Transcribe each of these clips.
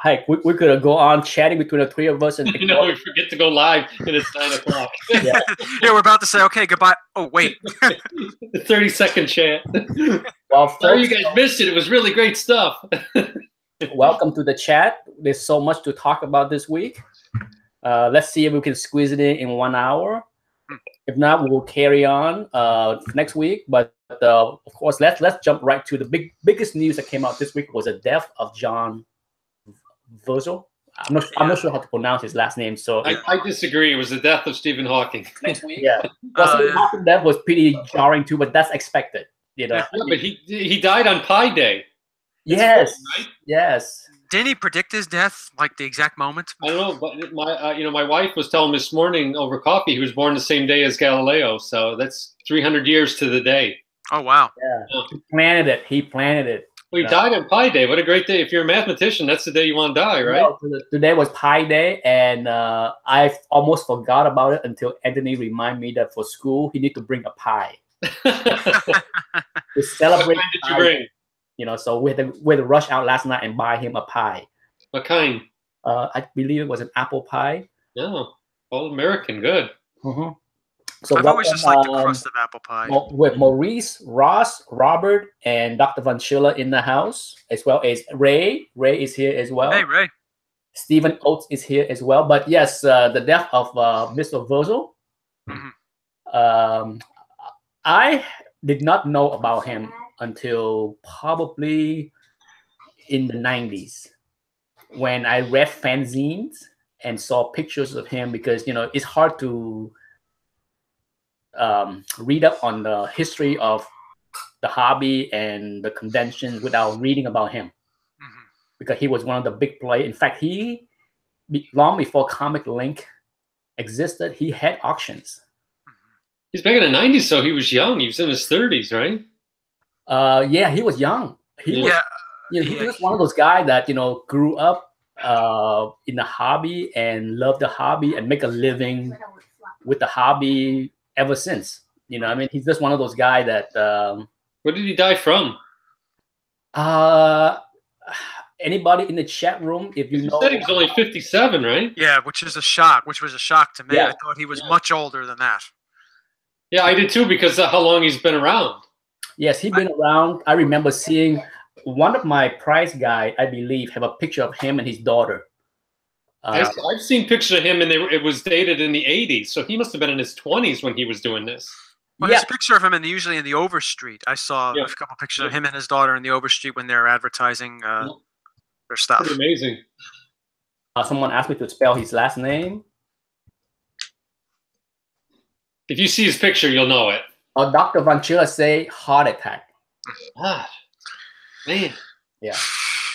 Heck, we could go on chatting between the three of us and You know, we forget to go live, and it's 9 o'clock. yeah. Yeah, we're about to say, okay, goodbye. Oh, wait. The 30-second chat. Well, Sorry folks, you guys missed it. It was really great stuff. welcome to the chat. There's so much to talk about this week. Let's see if we can squeeze it in 1 hour. If not, we will carry on next week. But of course, let's jump right to the biggest news that came out this week was the death of John Virgil. I'm not sure how to pronounce his last name. So I disagree. It was the death of Stephen Hawking. next week, yeah. Well, Stephen Hawking death was pretty jarring too, but that's expected. You know. Yeah, but he died on Pi Day. Yes. Right? Yes. Didn't he predict his death, like the exact moment? I don't know, but my wife was telling me this morning over coffee he was born the same day as Galileo, so that's 300 years to the day. Oh wow! Yeah, he planted it. Well, he died on Pi Day. What a great day! If you're a mathematician, that's the day you want to die, right? No, today was Pi Day, and I almost forgot about it until Anthony reminded me that for school he need to bring a pie to celebrate. What kind did you bring? You know, so we had to rush out last night and buy him a pie. What kind? I believe it was an apple pie. No, all American, good. Mm-hmm. So I've always just liked the crust of apple pie. With Maurice, Ross, Robert, and Dr. Von Schiller in the house, as well as Ray. Ray is here as well. Hey, Ray. Stephen Oates is here as well. But yes, the death of Mr. Virgil. Mm-hmm. I did not know about him until probably in the 90s when I read fanzines and saw pictures of him, because you know it's hard to read up on the history of the hobby and the convention without reading about him, because he was one of the big players. In fact, long before Comic Link existed, he had auctions. He's back in the 90s, so he was young. He was in his 30s, right? Yeah, he was young. He was one of those guys that grew up in the hobby and loved the hobby and make a living with the hobby ever since. You know, I mean, he's just one of those guys that. What did he die from? Anybody in the chat room, if you know, said he was only 57, right? Yeah, which was a shock to me. Yeah. I thought he was much older than that. Yeah, I did too, because of how long he's been around. Yes, he's been around. I remember seeing one of my prize guide, I believe, have a picture of him and his daughter. I've seen pictures of him, and it was dated in the 80s, so he must have been in his 20s when he was doing this. Well, there's a picture of him usually in the Overstreet. I saw a couple pictures of him and his daughter in the Overstreet when they're advertising their stuff. Pretty amazing. Someone asked me to spell his last name. If you see his picture, you'll know it. Dr. Von Schiller say heart attack. Ah, man. Yeah.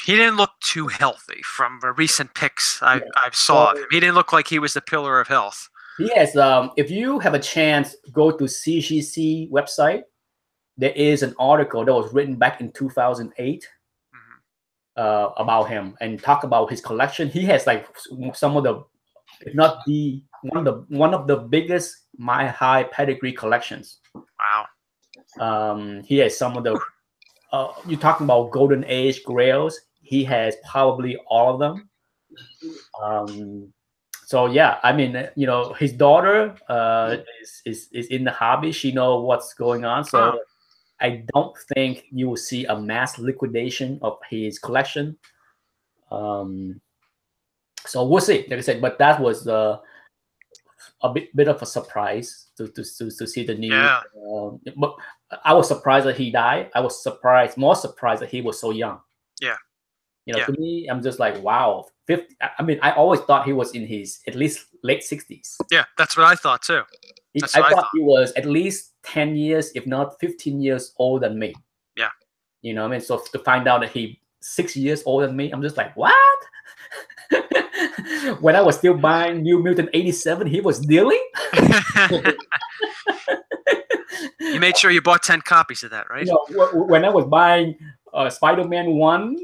He didn't look too healthy from the recent pics I saw of him. He didn't look like he was the pillar of health. He has, if you have a chance, go to CGC website. There is an article that was written back in 2008 about him and talk about his collection. He has like some of the, if not the one of the biggest Mile High pedigree collections. Wow. He has some of the. You're talking about Golden Age Grails. He has probably all of them. So yeah, I mean, his daughter is in the hobby. She knows what's going on. So I don't think you will see a mass liquidation of his collection. So we'll see. Like I said, but that was a bit of a surprise to see the news. Yeah. But I was surprised that he died. I was more surprised that he was so young. Yeah. To me, I'm just like, wow, 50. I mean, I always thought he was in his at least late 60s. Yeah, that's what I thought too. I thought he was at least 10 years, if not 15 years older than me. Yeah. You know what I mean? So to find out that he 6 years older than me, I'm just like, what? When I was still buying New Mutant 87, he was dealing? You made sure you bought 10 copies of that, right? When I was buying Spider-Man 1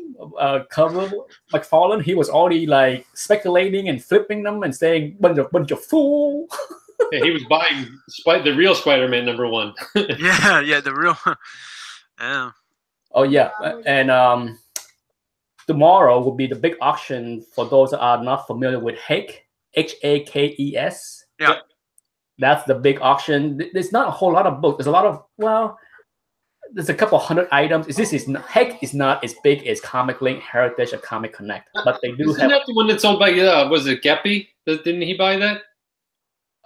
cover, McFarlane, he was already like speculating and flipping them and saying, bunch of fool. Yeah, he was buying the real Spider-Man #1. yeah, the real. Yeah. Oh yeah, and tomorrow will be the big auction for those that are not familiar with Hakes, Hakes. Yeah. That's the big auction. There's not a whole lot of books. There's a lot of, well, there's a couple hundred items. Hakes is not as big as Comic Link, Heritage, or Comic Connect, but they do Isn't have. that the one that's owned by was it Geppy? Didn't he buy that?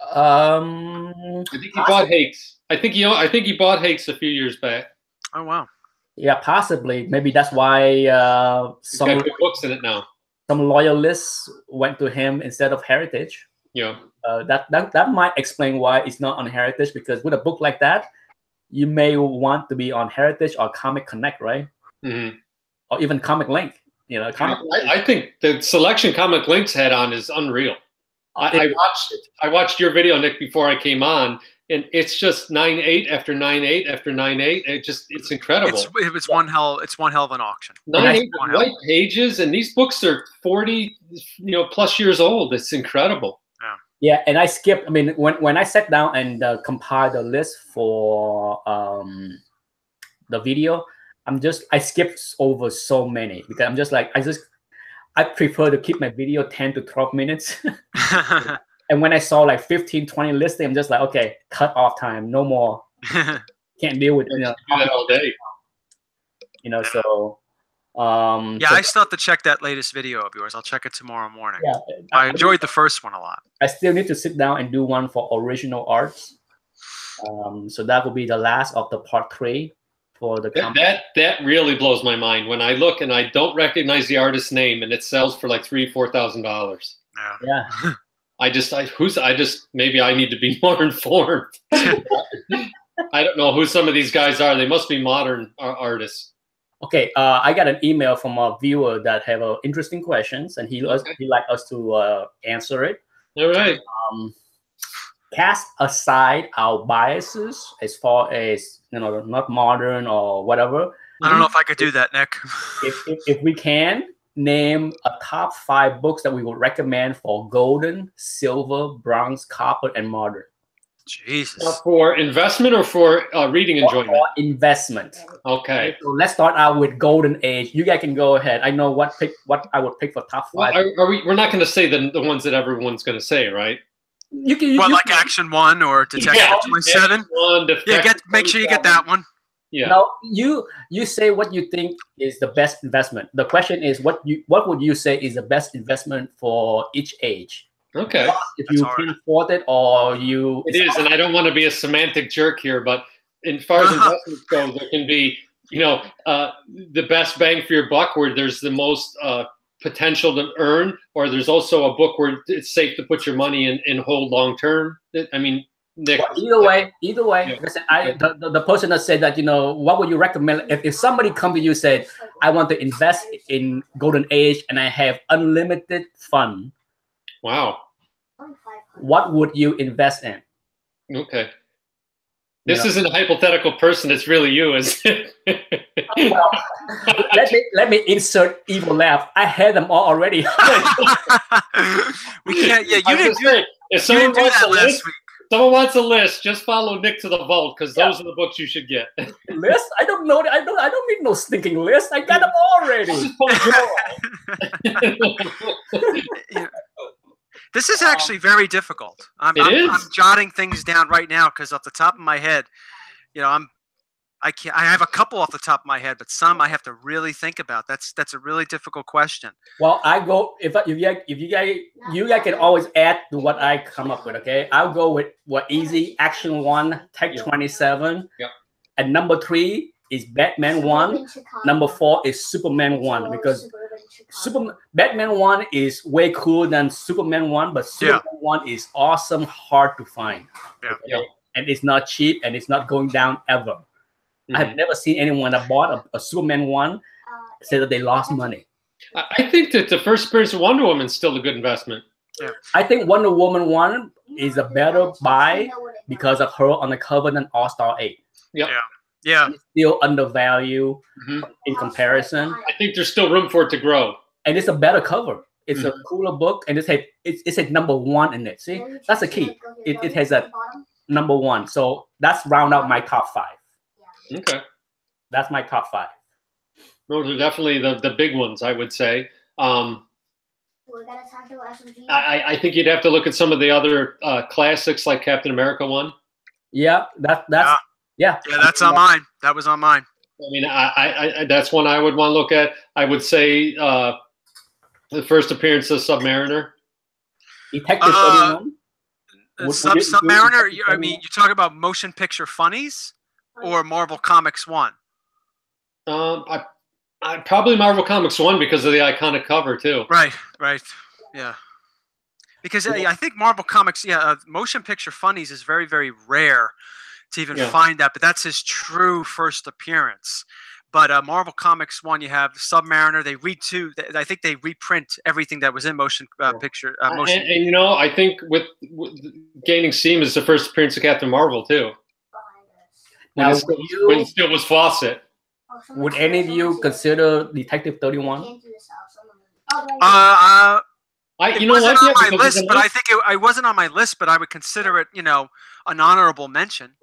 I think he bought Hakes. I think he bought Hakes a few years back. Oh wow. Yeah, possibly. Maybe that's why He's got some good books in it now. loyalists went to him instead of Heritage. Yeah. That might explain why it's not on Heritage, because with a book like that, you may want to be on Heritage or Comic Connect, right? Mm-hmm. Or even Comic Link. You know, I think the selection Comic Link's had on is unreal. I watched your video, Nick, before I came on, and it's just 9/8 after 9/8 after 9/8. It's incredible. It's one hell of an auction. 9/8 white pages, and these books are 40, plus years old. It's incredible. Yeah, and I skipped. I mean, when I sat down and compiled the list for the video, I skipped over so many because I'm just like I prefer to keep my video 10 to 12 minutes. And when I saw like 15, 20 listing, I'm just like, okay, cut off time, no more. Can't deal with do that all day. So. I still have to check that latest video of yours. I'll check it tomorrow morning. Yeah, I enjoyed the first one a lot. I still need to sit down and do one for original arts. So that will be the last of the part 3 for the company. That really blows my mind when I look and I don't recognize the artist's name and it sells for like $3,000-$4,000. Yeah. Maybe I need to be more informed. I don't know who some of these guys are. They must be modern artists. Okay, I got an email from a viewer that have interesting questions, and he like us to answer it. All right. Cast aside our biases as far as not modern or whatever. I don't know if I could do that, Nick. if we can name a top 5 books that we would recommend for golden, silver, bronze, copper, and modern. Jesus. For investment or for reading enjoyment? For investment. Okay. So let's start out with golden age. You guys can go ahead. I know what I would pick for top 5. We're not going to say the ones that everyone's going to say, right? You can. Like Action 1 or Detective 27? Make sure you get that one. Yeah. Now you say what you think is the best investment. The question is what would you say is the best investment for each age? Okay. If you can afford it or you... It is, and I don't want to be a semantic jerk here, but as far as investments go, there can be, the best bang for your buck where there's the most potential to earn, or there's also a book where it's safe to put your money in and hold long term. I mean, Nick. Well, either way. Yeah. Listen, the person that said that, what would you recommend if somebody come to you and said, I want to invest in golden age and I have unlimited fund. Wow. What would you invest in? Okay. This isn't a hypothetical person. It's really you, isn't it? Well, let me insert evil laugh. I had them all already. We can't. Yeah, you didn't do it. If someone wants a list, just follow Nick to the vault because those are the books you should get. List? I don't know. I don't need no stinking list. I got them already. This is actually very difficult. I'm jotting things down right now because off the top of my head, I have a couple off the top of my head, but some I have to really think about. That's a really difficult question. Well, I go if you guys can always add to what I come up with. Okay, I'll go with easy Action 1, Tech 27. Yep. And number 3 is Batman 1. Number 4 is Superman 1 because Batman 1 is way cooler than Superman 1, but Superman 1 is awesome, hard to find. Yeah. Okay? Yeah. And it's not cheap and it's not going down ever. Mm-hmm. I have never seen anyone that bought a Superman 1 say that they lost money. I think that the first appearance of Wonder Woman is still a good investment. Yeah. I think Wonder Woman 1 is a better buy because of her on the cover than All-Star 8. Yep. Yeah. It's still undervalued in comparison. I think there's still room for it to grow. And it's a better cover. It's a cooler book, and it's a number 1 in it. See, that's the key. It has a number 1. So that's round out my top 5. Okay. That's my top 5. Those are definitely the big ones, I would say. I think you'd have to look at some of the other classics like Captain America 1. Yeah, that's that's on mine. That was on mine. I mean, I that's one I would want to look at. I would say the first appearance of Submariner. Detective 31. Submariner. I mean, you talk about motion picture funnies or Marvel Comics 1. I probably Marvel Comics 1 because of the iconic cover too. Right, yeah. Because I think Marvel Comics, motion picture funnies is very, very rare to even find that, but that's his true first appearance. But Marvel Comics 1, you have Submariner. I think they reprint everything that was in motion picture. Motion. And you know, I think with gaining steam is the first appearance of Captain Marvel too. When it still was Fawcett. Would any of you consider Detective 31? You know what? On my list, but I think it wasn't on my list, but I would consider it, an honorable mention.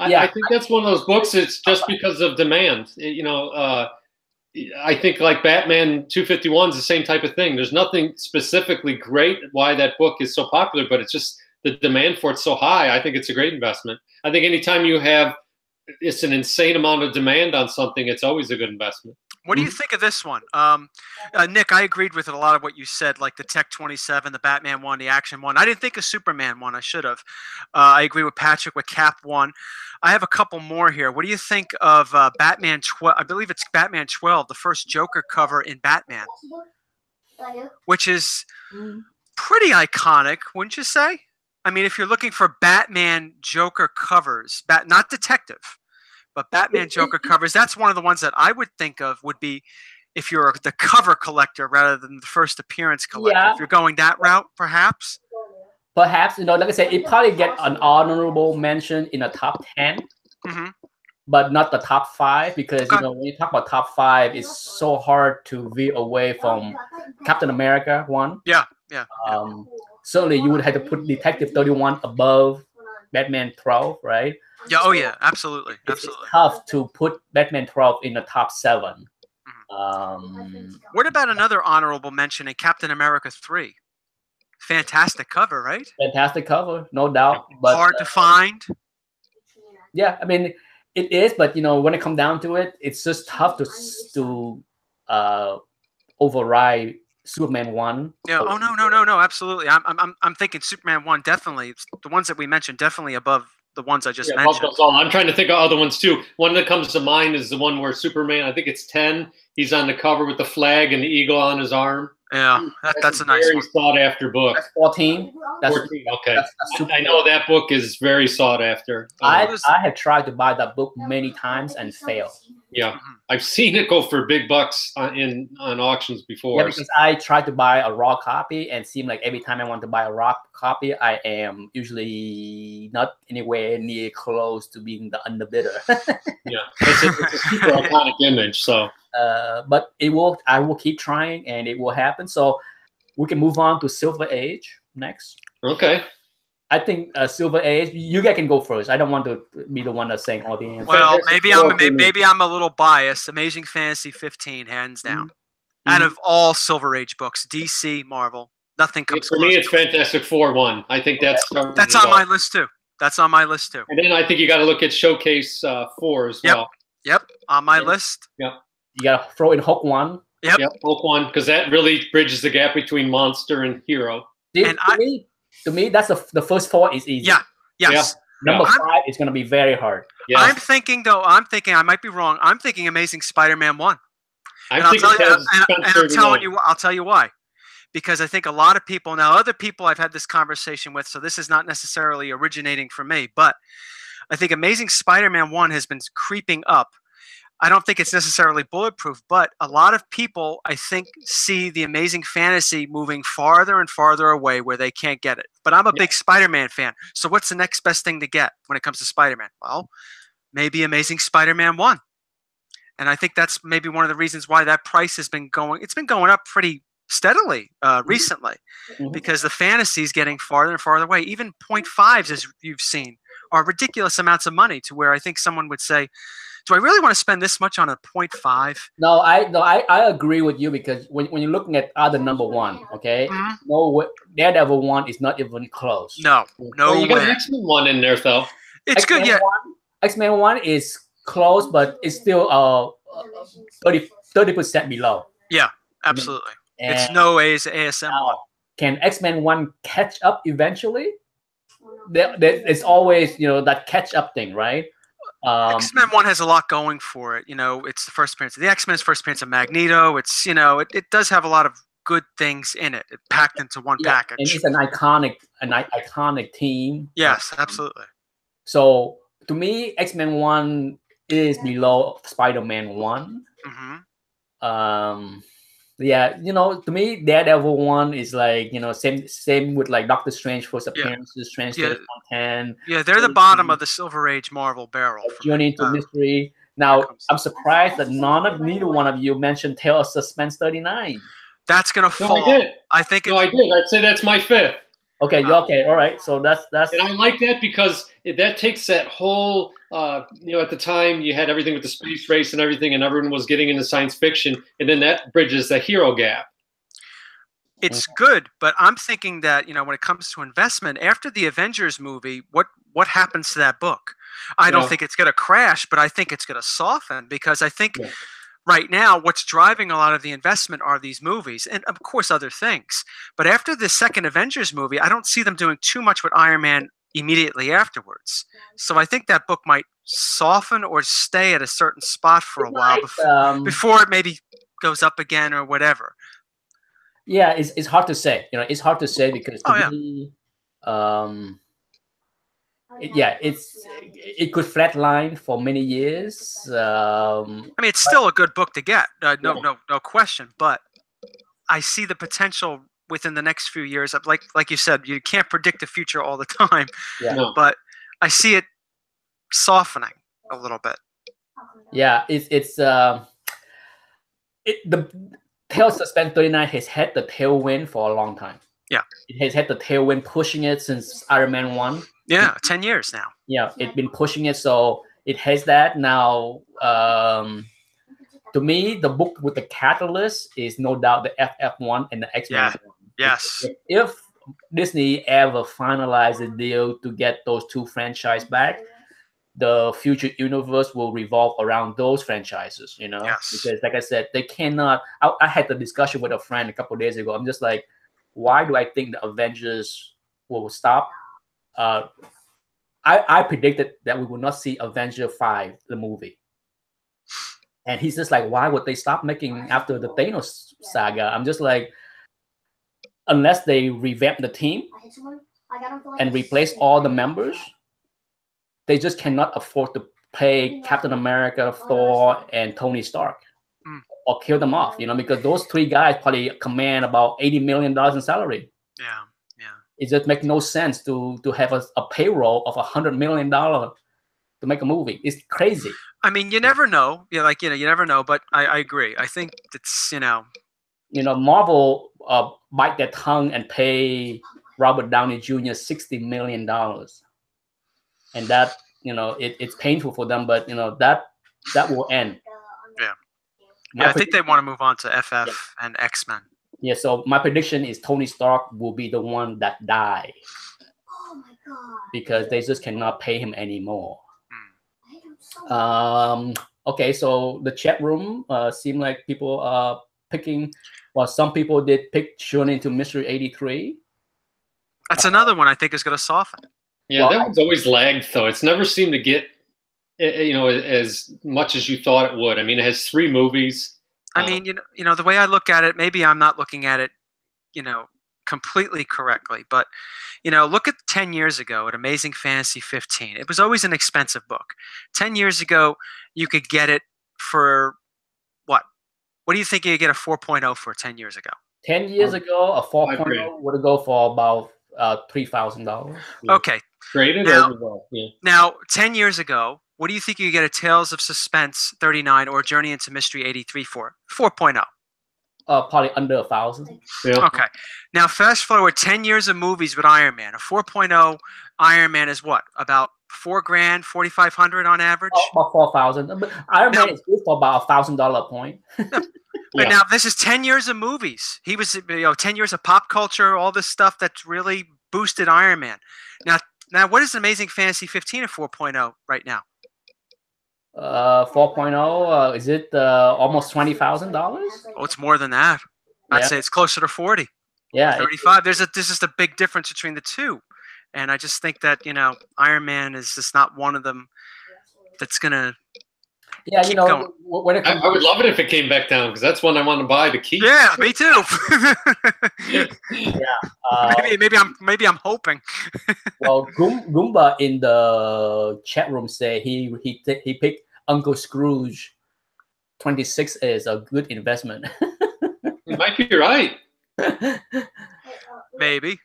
I think that's one of those books. It's just because of demand. I think like Batman 251 is the same type of thing. There's nothing specifically great why that book is so popular, but it's just the demand for it's so high. I think it's a great investment. I think anytime you have it's an insane amount of demand on something, it's always a good investment. What do you think of this one? Nick, I agreed with a lot of what you said, like the Tech 27, the Batman 1, the Action 1. I didn't think of Superman 1. I should have. I agree with Patrick with Cap 1. I have a couple more here. What do you think of Batman 12? I believe it's Batman 12, the first Joker cover in Batman, which is pretty iconic, wouldn't you say? I mean, if you're looking for Batman Joker covers, not Detective, but Batman Joker covers, that's one of the ones that I would think of would be if you're the cover collector rather than the first appearance collector. Yeah. If you're going that route, perhaps. Perhaps, like I said, it probably get an honorable mention in the top 10, but not the top 5 because, when you talk about top 5, it's so hard to veer away from Captain America 1. Yeah. Certainly, you would have to put Detective 31 above Batman 12, right? Yeah. Oh, yeah. Absolutely. It's tough to put Batman 12 in the top 7. What about another honorable mention in Captain America 3? Fantastic cover, right? Fantastic cover, no doubt. But hard to find. Yeah, I mean, it is, but when it comes down to it, it's just tough to override Superman 1. Yeah. Oh no, absolutely. I'm thinking Superman 1 definitely. It's the ones that we mentioned definitely above the ones I just mentioned. I'm trying to think of other ones too. One that comes to mind is the one where Superman, I think it's 10. He's on the cover with the flag and the eagle on his arm. Yeah, that's a nice very one. Sought after book. That's 14. 14. Okay. I know that book is very sought after. I have tried to buy that book many times and failed. Yeah, I've seen it go for big bucks on auctions before. Yeah, because I tried to buy a raw copy and seemed like every time I want to buy a raw copy, I am usually not anywhere near close to being the underbidder. Yeah, it's a super iconic image. So, but I will keep trying, and it will happen. So, we can move on to Silver Age next. Okay. I think Silver Age. You guys can go first. I don't want to be the one that's saying all the answers. Well, maybe I'm a little biased. Amazing Fantasy 15, hands down. Out of all Silver Age books, DC, Marvel, nothing comes for me. It's Fantastic Four 1. I think that's on my list too. That's on my list too. And then I think you got to look at Showcase 4 as well. Yep, on my list. Yep. You got to throw in Hulk 1. Yep, Hulk 1 because that really bridges the gap between monster and hero. To me, that's the first 4 is easy. Yeah. Yes. Yeah. Number 5 is going to be very hard. Yeah. I'm thinking I might be wrong. I'm thinking Amazing Spider-Man 1. I'll tell you why. Because I think a lot of people, now other people I've had this conversation with, so this is not necessarily originating from me, but I think Amazing Spider-Man 1 has been creeping up. I don't think it's necessarily bulletproof, but a lot of people, I think, see the Amazing Fantasy moving farther and farther away where they can't get it. But I'm a big Spider-Man fan. So what's the next best thing to get when it comes to Spider-Man? Well, maybe Amazing Spider-Man 1. And I think that's maybe one of the reasons why that price has been going. It's been going up pretty steadily recently because the fantasy is getting farther and farther away. Even 0.5s, as you've seen, are ridiculous amounts of money to where I think someone would say, do I really want to spend this much on a 0.5? No, I agree with you, because when you're looking at other number one, okay, no, Daredevil 1 is not even close. No well, you got X-Men 1 in there though. It's X-Men good, yeah. X-Men 1 is close, but it's still 30% below. Yeah, absolutely. And it's no ASM 1. Can X-Men 1 catch up eventually? It's always, that catch up thing, right? X-Men 1 has a lot going for it. It's the first appearance of the X-Men's, first appearance of Magneto. It's, it does have a lot of good things in it. It packed into one package. And it's an iconic team. Yes, absolutely. So to me, X-Men 1 is below Spider-Man 1. Yeah, to me, Daredevil 1 is like, same with like Doctor Strange first appearances, Strange 10. Yeah, they're the bottom of the Silver Age Marvel barrel. Journey into Mystery. Now, I'm surprised that neither one of you mentioned Tale of Suspense 39. That's gonna fall. I did. I think. No, I did. I'd say that's my 5th. Okay, okay, all right. So that's. And I like that because that takes that whole. At the time you had everything with the space race and everything, and everyone was getting into science fiction, and then that bridges the hero gap. It's good, but I'm thinking that when it comes to investment, after the Avengers movie, what happens to that book? I don't think it's going to crash, but I think it's going to soften, because I think. Yeah. Right now, what's driving a lot of the investment are these movies, and of course other things. But after the second Avengers movie, I don't see them doing too much with Iron Man immediately afterwards. So I think that book might soften or stay at a certain spot for a while before it maybe goes up again or whatever. Yeah, it's hard to say. It's hard to say, because to me, it could flatline for many years. I mean, it's still a good book to get, no question. But I see the potential within the next few years. Like you said, you can't predict the future all the time. Yeah. But I see it softening a little bit. Yeah, the Tale of Suspense 39 has had the tailwind for a long time. Yeah, it has had the tailwind pushing it since Iron Man 1. Yeah, 10 years now. Yeah, it's been pushing it, so it has that now. To me, the book with the catalyst is no doubt the FF1 and the X-Men 1. Yes. If Disney ever finalizes a deal to get those two franchises back, the future universe will revolve around those franchises, Yes. Because like I said, they cannot. I had the discussion with a friend a couple of days ago. I'm just like, why do I think the Avengers will stop? I predicted that we will not see Avenger 5, the movie. And he's just like, why would they stop making after the Thanos saga? I'm just like, unless they revamp the team and replace all the members, they just cannot afford to pay Captain America, Thor, and Tony Stark. Or kill them off, because those three guys probably command about $80 million in salary. Yeah. It just makes no sense to have a payroll of $100 million to make a movie. It's crazy. I mean, you never know. You never know. But I agree. I think it's Marvel bite their tongue and pay Robert Downey Jr. $60 million, and that it's painful for them. But that will end. Yeah, I think they want to move on to FF and X-Men. Yeah, so my prediction is Tony Stark will be the one that dies. Oh my God. Because they just cannot pay him anymore. Okay, so the chat room seemed like people are picking. Well, some people did pick Journey into Mystery 83. That's another one I think is going to soften. Yeah, that one's always lagged, though. It's never seemed to get as much as you thought it would. I mean, it has 3 movies. I mean, the way I look at it, maybe I'm not looking at it, completely correctly. But, look at 10 years ago at Amazing Fantasy 15. It was always an expensive book. 10 years ago, you could get it for what? What do you think you could get a 4.0 for 10 years ago? 10 years ago, a 4.0 would go for about $3,000. Okay. Graded now, 10 years ago, what do you think you get a Tales of Suspense 39 or Journey into Mystery 83 for? 4.0. Probably under 1,000. Yeah. Okay. Now, fast forward 10 years of movies with Iron Man. A 4.0 Iron Man is what? About 4 grand, 4,500 on average. About 4,000. But Iron Man is good for about $1,000 a point. But now this is 10 years of movies. He was, 10 years of pop culture, all this stuff that's really boosted Iron Man. Now what is Amazing Fantasy 15 at 4.0 right now? 4.0, is it almost $20,000? Oh, it's more than that. I'd say it's closer to 40. Yeah, 35. There's just a big difference between the two, and I just think that Iron Man is just not one of them that's gonna. Yeah, when it comes I would love it if it came back down, because that's one I want to buy to keep. Yeah, me too. Yeah, maybe I'm hoping. Well, Goomba in the chat room say he picked Uncle Scrooge 26 is a good investment. You might be right. Maybe.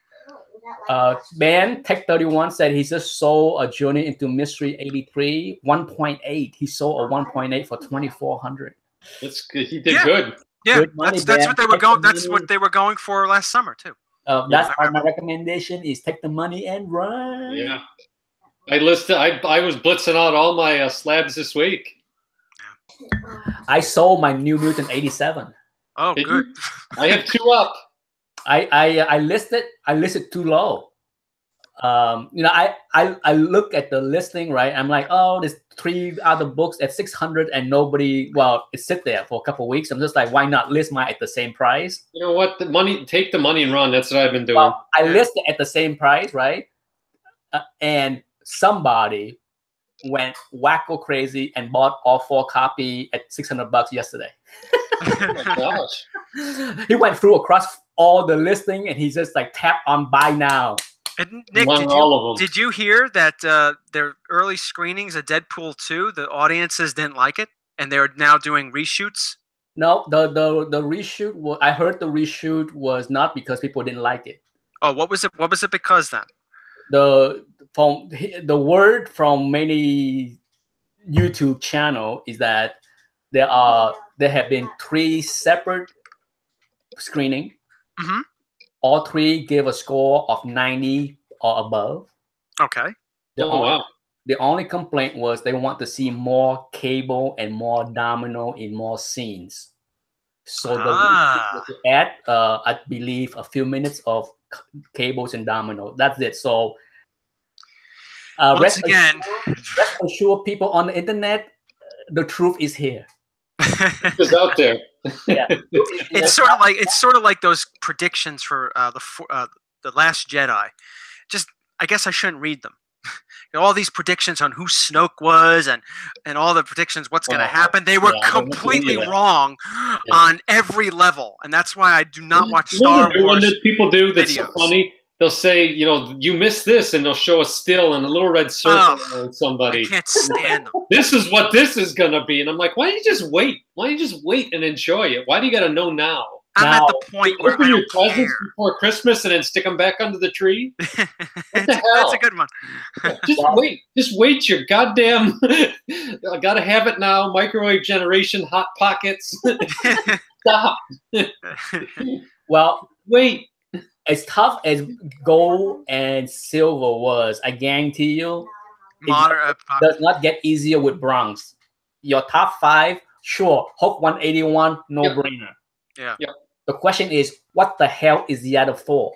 Man, Tech31 said he just sold a Journey into Mystery 83 1.8. He sold a 1.8 for 2,400. That's good. He did good. Yeah, good money, that's what they were going. That's what they were going for last summer too. That's my recommendation: is take the money and run. Yeah, I was blitzing out all my slabs this week. I sold my New Mutant 87. Oh, good. I have 2 up. I listed too low. I look at the listing, right? I'm like, oh, there's 3 other books at 600 and nobody. Well, it sit there for a couple of weeks. I'm just like, why not list mine at the same price? You know what? Take the money and run. That's what I've been doing. Well, I listed at the same price, right? And somebody went wacko crazy and bought all 4 copies at $600 yesterday. Oh my gosh! He went through across all the listing and he just like tap on buy now. And Nick, did you hear that their early screenings of Deadpool 2, the audiences didn't like it, and they're now doing reshoots? No, the reshoot. I heard the reshoot was not because people didn't like it. Oh, what was it? What was it because then? The word from many YouTube channel is that there have been 3 separate screening. Mm-hmm. All 3 gave a score of 90 or above. Okay. The only complaint was they want to see more Cable and more Domino in more scenes. So they add, I believe, a few minutes of Cables and Domino. That's it. So rest assured, people on the internet, the truth is here. It's out there. Yeah. It's sort of like those predictions for the Last Jedi. Just, I guess I shouldn't read them. All these predictions on who Snoke was and all the predictions what's going to happen, they were completely wrong on every level, and that's why I do not watch Star Wars. One that people do that's so funny. They'll say, you missed this, and they'll show a still and a little red circle on somebody. I can't stand them. This is what this is gonna be, and I'm like, why don't you just wait? Why don't you just wait and enjoy it? Why do you gotta know now? I'm at the point where open your presents before Christmas and then stick them back under the tree. What the hell? That's a good one. Just wait your goddamn. I gotta have it now. Microwave generation, hot pockets. Stop. Well, wait. As tough as gold and silver was, I guarantee you, it does not get easier with bronze. Your top 5, sure, Hulk 181, no-brainer. Yeah. The question is, what the hell is the other 4?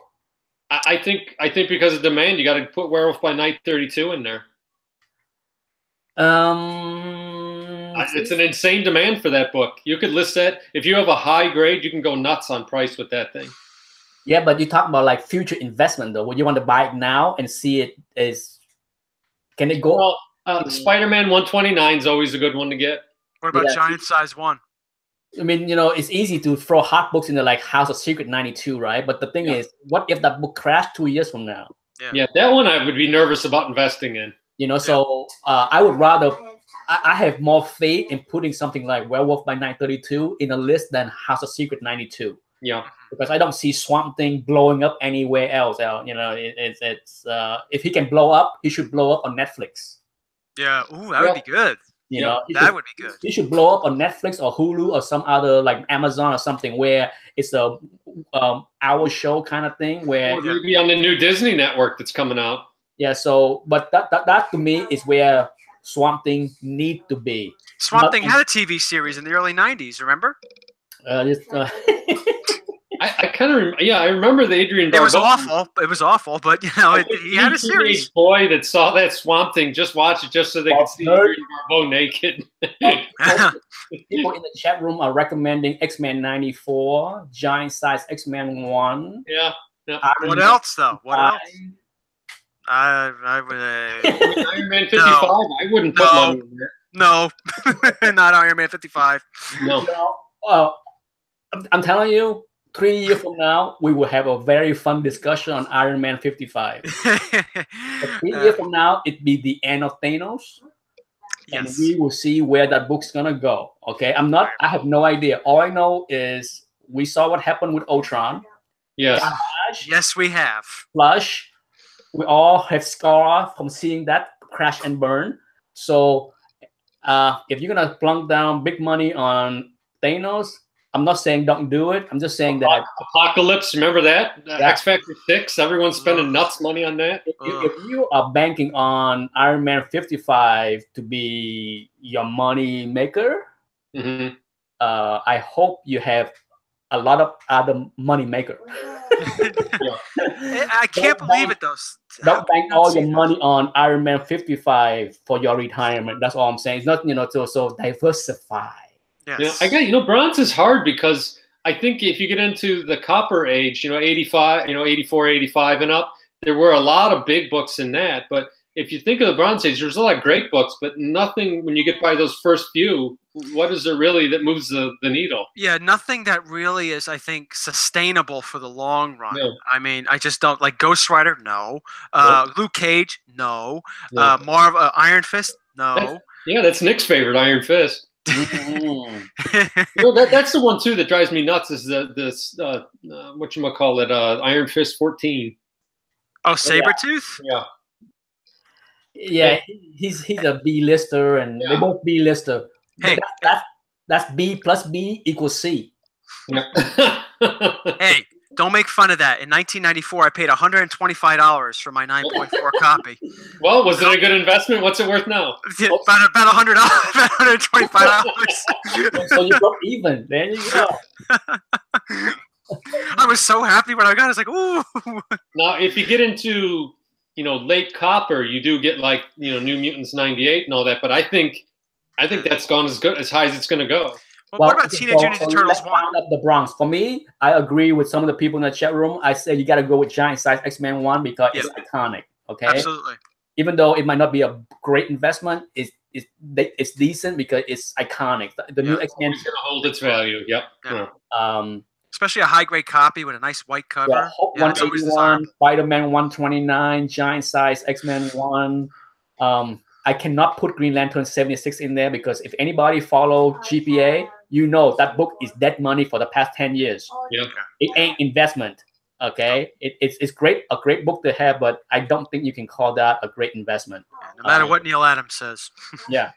I think because of demand, you got to put Werewolf by Night 32 in there. It's an insane demand for that book. You could list that. If you have a high grade, you can go nuts on price with that thing. Yeah, but you talk about like future investment though. Would you want to buy it now and see it as? Can it go? Well, Spider-Man 129 is always a good one to get. What about Giant Size 1? I mean, it's easy to throw hot books into like House of Secret 92, right? But the thing is, what if that book crashed 2 years from now? Yeah, that one I would be nervous about investing in. So I would rather. I have more faith in putting something like Werewolf by Night 32 in a list than House of Secret 92. Yeah. Because I don't see Swamp Thing blowing up anywhere else. It's if he can blow up, he should blow up on Netflix. Yeah, that would be good. That would be good. He should blow up on Netflix or Hulu or some other like Amazon or something where it's a hour show kind of thing. Where maybe on the new Disney network that's coming out. Yeah. So, but that to me is where Swamp Thing need to be. Swamp Thing had a TV series in the early '90s. Remember? I kind of I remember the Adrian Barbeau. It was awful. It was awful, but he had a series. Boy that saw that Swamp Thing just watch it just so they could see Adrian Barbeau naked. People in the chat room are recommending X-Men '94, Giant Size X-Men 1. Yeah. What else though? What else? I would Iron Man 55. No. I wouldn't put money in there. No, not Iron Man 55. No. I'm telling you, 3 years from now, we will have a very fun discussion on Iron Man 55. 3 years from now, it'll be the end of Thanos. And we will see where that book's gonna go. Okay. I have no idea. All I know is we saw what happened with Ultron. Yes. Yes, we have. Flush. We all have scar from seeing that crash and burn. So if you're gonna plunk down big money on Thanos, I'm not saying don't do it. I'm just saying that Apocalypse. Remember that X Factor 6? Everyone's spending nuts money on that. If you are banking on Iron Man 55 to be your money maker, I hope you have a lot of other money maker. I can't believe it though. Don't bank all your money on Iron Man 55 for your retirement. That's all I'm saying. It's not so diversify. Yes. I got bronze is hard because I think if you get into the copper age, 85, 84, 85 and up, there were a lot of big books in that. But if you think of the bronze age, there's a lot of great books, but nothing when you get by those first few. What is there really that moves the needle? Yeah, nothing that really is, I think, sustainable for the long run. Yeah. I mean, I just don't like Ghost Rider. No. Luke Cage. No. Yeah. Iron Fist. No. That's Nick's favorite, Iron Fist. That's the one too that drives me nuts. Is this whatchamacallit, Iron Fist 14? Oh, Sabretooth? Yeah, he's a B-lister, and they both B-lister. Hey, that's B plus B equals C. Hey, don't make fun of that. In 1994, I paid $125 for my 9.4 copy. Well, was it a good investment? What's it worth now? About $100, $125. So you broke even. There you go. I was so happy when I got it. I was like, ooh. Now, if you get into late copper, you do get like New Mutants 98 and all that. But I think that's gone as high as it's going to go. Well, what about Teenage Mutant Ninja Turtles 1? Up the Bronx. For me, I agree with some of the people in the chat room. I say you got to go with Giant Size X-Men 1 because it's iconic. Okay, absolutely. Even though it might not be a great investment, it's decent because it's iconic. The new X-Men is going to hold its value. Yep. Yeah. Especially a high-grade copy with a nice white cover. Yeah, Hulk 181, Spider-Man 129, Giant Size X-Men 1. I cannot put Green Lantern 76 in there because if anybody follow GPA, that book is dead money for the past 10 years. Yeah. It ain't investment. Okay, it's a great book to have, but I don't think you can call that a great investment. No matter what Neil Adams says. Yeah.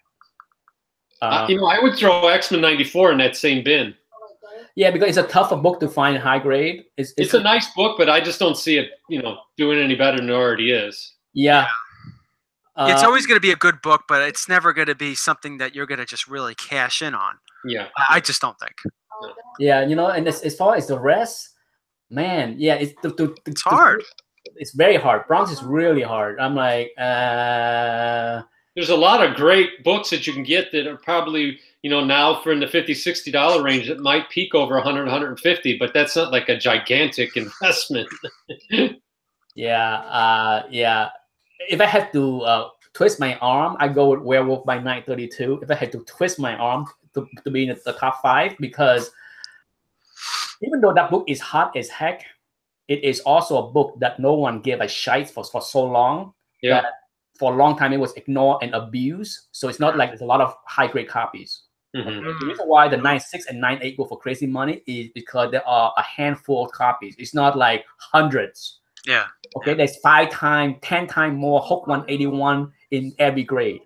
I would throw X-Men 94 in that same bin. Yeah, because it's a tougher book to find high grade. It's a nice book, but I just don't see it, doing any better than it already is. Yeah. It's always going to be a good book, but it's never going to be something that you're going to just really cash in on. Yeah. I just don't think. Yeah, and as far as the rest, man, it's hard. It's very hard. Bronx is really hard. I'm like, there's a lot of great books that you can get that are probably, now for in the $50, $60 range that might peak over 100, 150, but that's not like a gigantic investment. Yeah. If I had to twist my arm, I go with Werewolf by Night 32. If I had to twist my arm to be in the top 5, because even though that book is hot as heck, it is also a book that no one gave a shite for so long. Yeah. That for a long time it was ignored and abused. So it's not like there's a lot of high-grade copies. Mm-hmm. Okay? The reason why the 9.6 and 9.8 go for crazy money is because there are a handful of copies. It's not like hundreds. Yeah. Okay, there's 5 times, 10 times more Hulk 181 in every grade.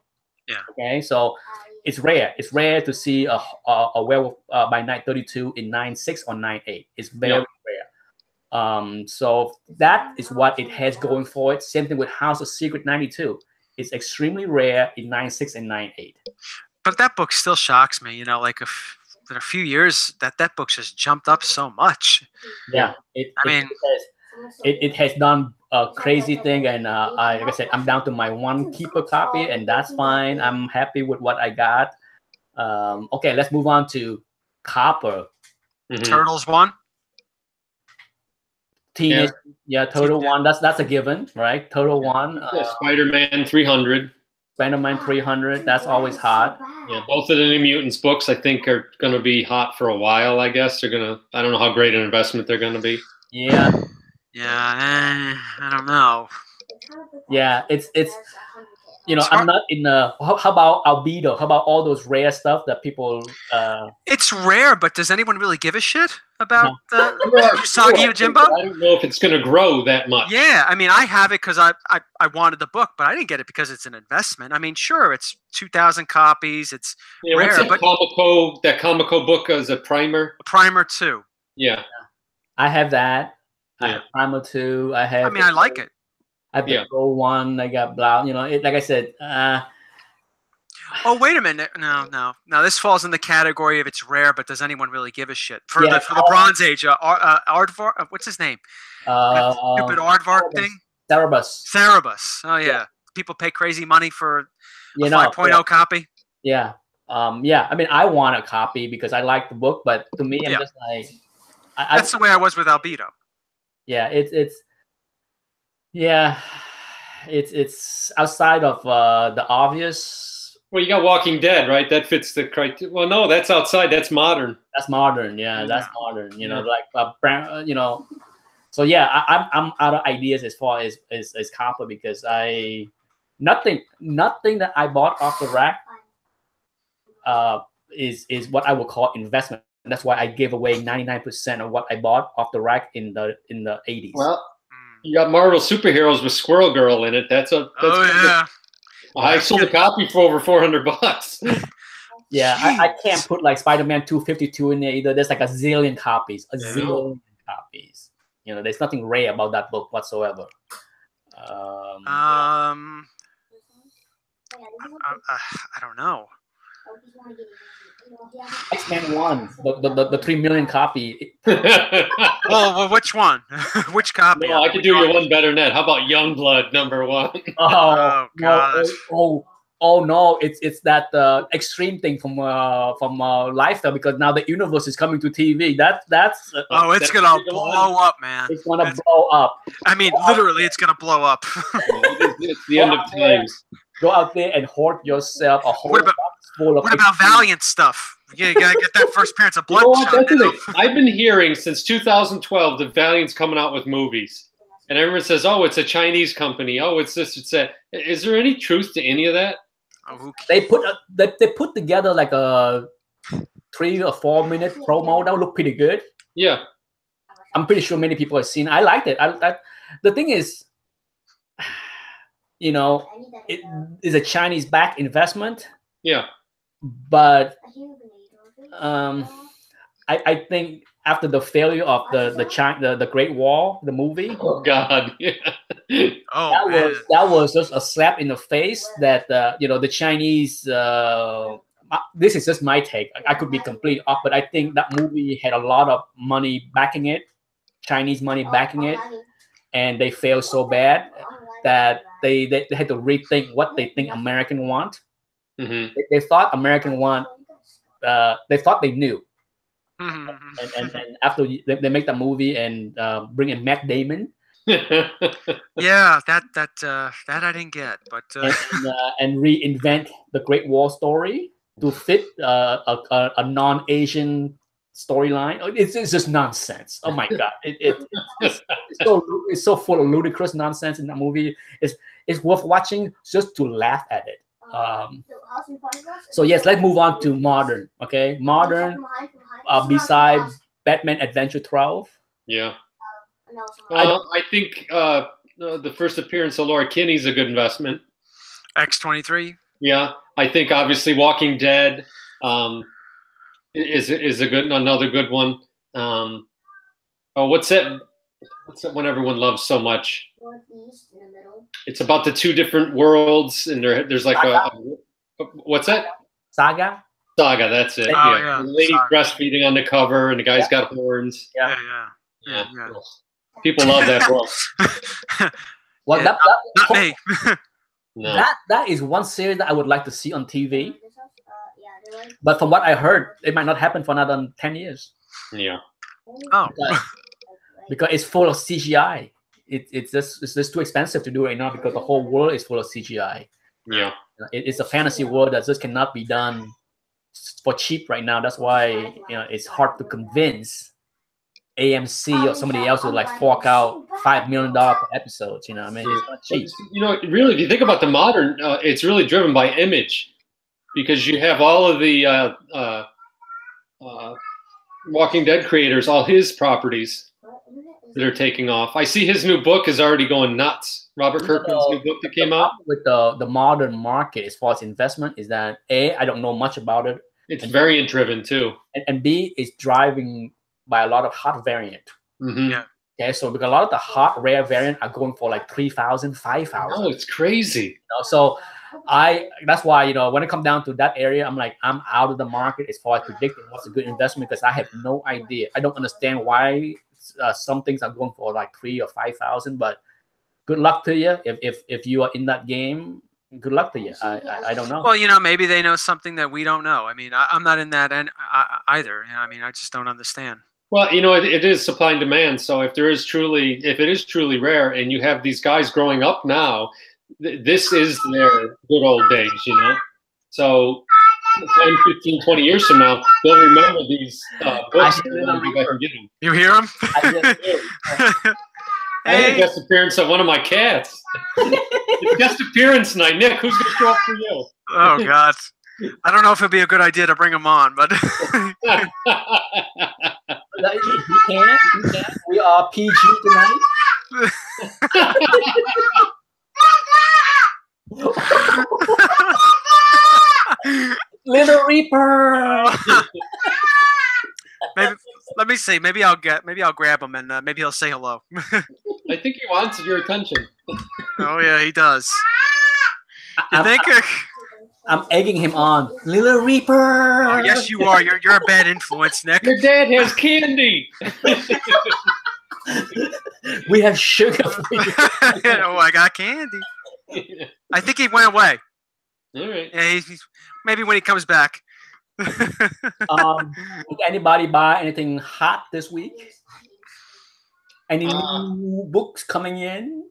Yeah. Okay, so it's rare. It's rare to see a Werewolf by Night 32 in 9.6 or 9.8. It's very rare. So that is what it has going for it. Same thing with House of Secret 92. It's extremely rare in 96 and 98. But that book still shocks me. You know, like in a few years, that book just jumped up so much. Yeah, it has done a crazy thing, and like I said, I'm down to my one keeper copy, and that's fine. I'm happy with what I got. Okay, let's move on to Copper. Turtles 1. Teenage, Total 1. That's a given, right? Total 1. Spider-Man 300. Spider-Man 300. That's always hot. Yeah, both of the New Mutants books I think are going to be hot for a while. I guess they're gonna. I don't know how great an investment they're going to be. Yeah. Yeah, I don't know. Yeah, it's you know, I'm not in the. How about Albedo? How about all those rare stuff that people? It's rare, but does anyone really give a shit about Usagi Yojimbo? I don't know if it's going to grow that much. Yeah, I mean, I have it because I wanted the book, but I didn't get it because it's an investment. I mean, sure, it's 2,000 copies. It's rare. What's that Comico book is a primer? A primer 2. Yeah. I have that. Yeah. I have primer 2. I have. I mean, I like it. I have the Go 1. I got blah. You know, like I said. Oh, wait a minute. No. This falls in the category of it's rare, but does anyone really give a shit? For the Bronze Age, Aardvark, what's his name? Stupid Aardvark thing? Cerebus. Oh, yeah. People pay crazy money for a 5.0 copy. Yeah. I mean, I want a copy because I like the book, but to me, I'm just like... That's the way I was with Albedo. Yeah, it's outside of the obvious. Well, you got Walking Dead, right? That fits the criteria. Well, no, that's outside. That's modern. That's modern. Yeah, that's modern. You know, like you know. So yeah, I'm out of ideas as far as Copper because nothing that I bought off the rack is what I would call investment. And that's why I gave away 99% of what I bought off the rack in the 80s. Well, you got Marvel superheroes with Squirrel Girl in it. I sold a copy for over $400. Yeah, I can't put like Spider-Man 252 in there either. There's like a zillion copies. Zillion copies. You know, there's nothing rare about that book whatsoever. I don't know. X-Men 1, the 3 million copy. Well, which one? Which copy? No, I could do your one better than that. How about Youngblood #1? Oh God! Oh no! It's that extreme thing from Lifestyle because now the universe is coming to TV. That's it's gonna blow up, man. It's gonna blow up. I mean, literally, it's gonna blow up. It's the end of times. Go out there and hoard yourself a whole. What about Valiant stuff? You gotta get that first appearance of Bloodshot. I've been hearing since 2012 that Valiant's coming out with movies, and everyone says, "Oh, it's a Chinese company. Oh, it's this, it's that." Is there any truth to any of that? They put together like a 3 or 4 minute promo that would look pretty good. Yeah, I'm pretty sure many people have seen. I liked it. The thing is, you know, it is a Chinese backed investment. Yeah. But I think after the failure of the Great Wall, the movie. Oh God! Yeah. That was just a slap in the face that the Chinese. This is just my take. I could be completely off, but I think that movie had a lot of money backing it, Chinese money backing it, and they failed so bad that they had to rethink what they think American want. Mm-hmm. They thought American want. They thought they knew, mm-hmm. and after they make that movie and bring in Matt Damon. Yeah, that I didn't get, but and reinvent the Great Wall story to fit a non-Asian storyline. It's just nonsense. Oh my God! It's so full of ludicrous nonsense in that movie. It's worth watching just to laugh at it. So yes, let's move on to modern. Okay, modern. Besides Batman Adventure 12. Yeah. I think the first appearance of Laura Kinney is a good investment. X-23. Yeah, I think obviously Walking Dead is another good one. What's that what's that one everyone loves so much? Northeast in the middle. It's about the two different worlds, and there's like what's that? Saga. Saga, that's it. Oh, yeah. The lady's breastfeeding on the cover, and the guy's got horns. Yeah. People love that book. Well, not me. No. That is one series that I would like to see on TV. But from what I heard, it might not happen for another 10 years. Yeah. Oh. Because it's full of CGI. It's just too expensive to do right now because the whole world is full of CGI. Yeah. It's a fantasy world that just cannot be done for cheap right now. That's why it's hard to convince AMC or somebody else to like fork out $5 million per episode. I mean, it's not cheap. Really, if you think about the modern, it's really driven by image, because you have all of the Walking Dead creators, all his properties that are taking off. I see his new book is already going nuts. Robert Kirkman's new book that came out. With the modern market as far as investment is that I don't know much about it. It's variant driven too. And B, is driving by a lot of hot variant. Mm-hmm. Yeah. Okay, so because a lot of the hot rare variant are going for like 3,000, 5,000. Oh, it's crazy. So that's why when it comes down to that area, I'm out of the market as far as predicting what's a good investment, because I have no idea. I don't understand why some things are going for like 3,000 or 5,000. But good luck to you if you are in that game. Good luck to you. I don't know. Well, maybe they know something that we don't know. I mean, I'm not in that either. I mean, I just don't understand. Well, it is supply and demand. So if it is truly rare, and you have these guys growing up now, this is their good old days, So 10, 15, 20 years from now, they'll remember these books and go back and get them. You hear them? I had a guest appearance of one of my cats. It's guest appearance night. Nick, who's going to show up for you? Oh, God. I don't know if it'd be a good idea to bring him on, but... You can. We are PG tonight. Little Reaper. Maybe, let me see. Maybe I'll grab him and maybe he'll say hello. I think he wants your attention. Oh yeah, he does. You think? I'm egging him on. Little Reaper. Oh, yes, you are. You're a bad influence, Nick. Your dad has candy. We have sugar. Oh, I got candy. I think he went away. All right. Yeah, he's maybe when he comes back. Did anybody buy anything hot this week? Any new books coming in?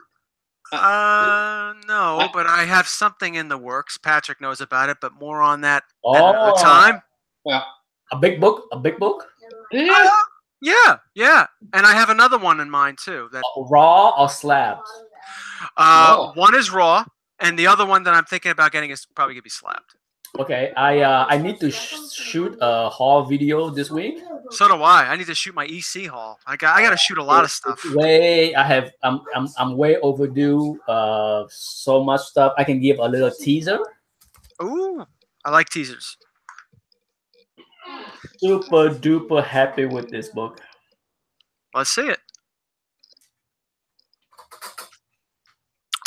No, but I have something in the works. Patrick knows about it, but more on that at another time. Well, a big book? A big book? Yeah. And I have another one in mind too. That raw or slabs? One is raw, and the other one that I'm thinking about getting is probably gonna be slabbed. Okay, I need to shoot a haul video this week. So do I. I need to shoot my EC haul. I got to shoot a lot of stuff. I'm way overdue. So much stuff. I can give a little teaser. Ooh, I like teasers. Super duper happy with this book. Let's see it.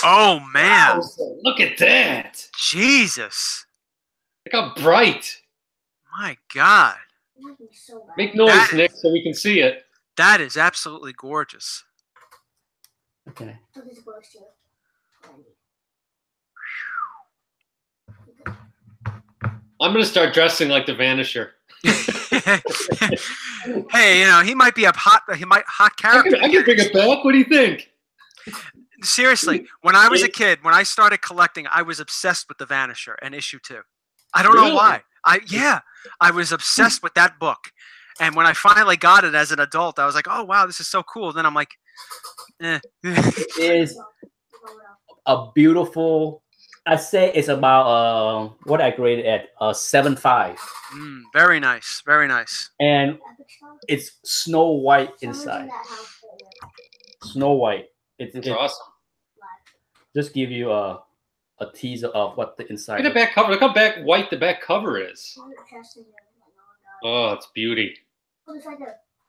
Oh man! Look at that! Jesus! Look how bright! My God! Make noise, Nick, so we can see it. That is absolutely gorgeous. Okay. I'm gonna start dressing like the Vanisher. Hey, he might be a hot character. I can bring it back. What do you think? Seriously, when I was a kid, when I started collecting, I was obsessed with the Vanisher and issue 2. I don't know why. I was obsessed with that book. And when I finally got it as an adult, I was like, oh, wow, this is so cool. Then I'm like, It is a beautiful, I'd say it's about, what I graded at, 7.5. Very nice. Very nice. And it's Snow White inside. Snow White. It's awesome. Just give you a teaser of what the inside. Look at the back cover. Look how white the back cover is. Oh, it's beauty.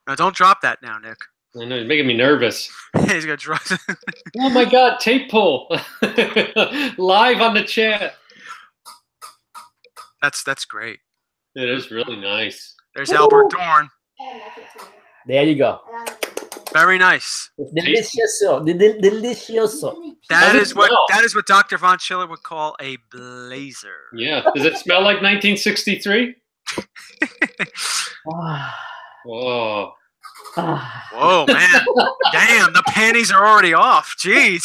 Now, don't drop that now, Nick. I know, he's making me nervous. He's got drugs. Oh my God, tape pull. Live on the chat. That's great. It is really nice. There's Albert Dorn. There you go. Very nice. Delicioso. Delicioso. That is what Dr. Von Schiller would call a blazer. Yeah. Does it smell like 1963? Whoa. Whoa, man. Damn, the panties are already off. Jeez.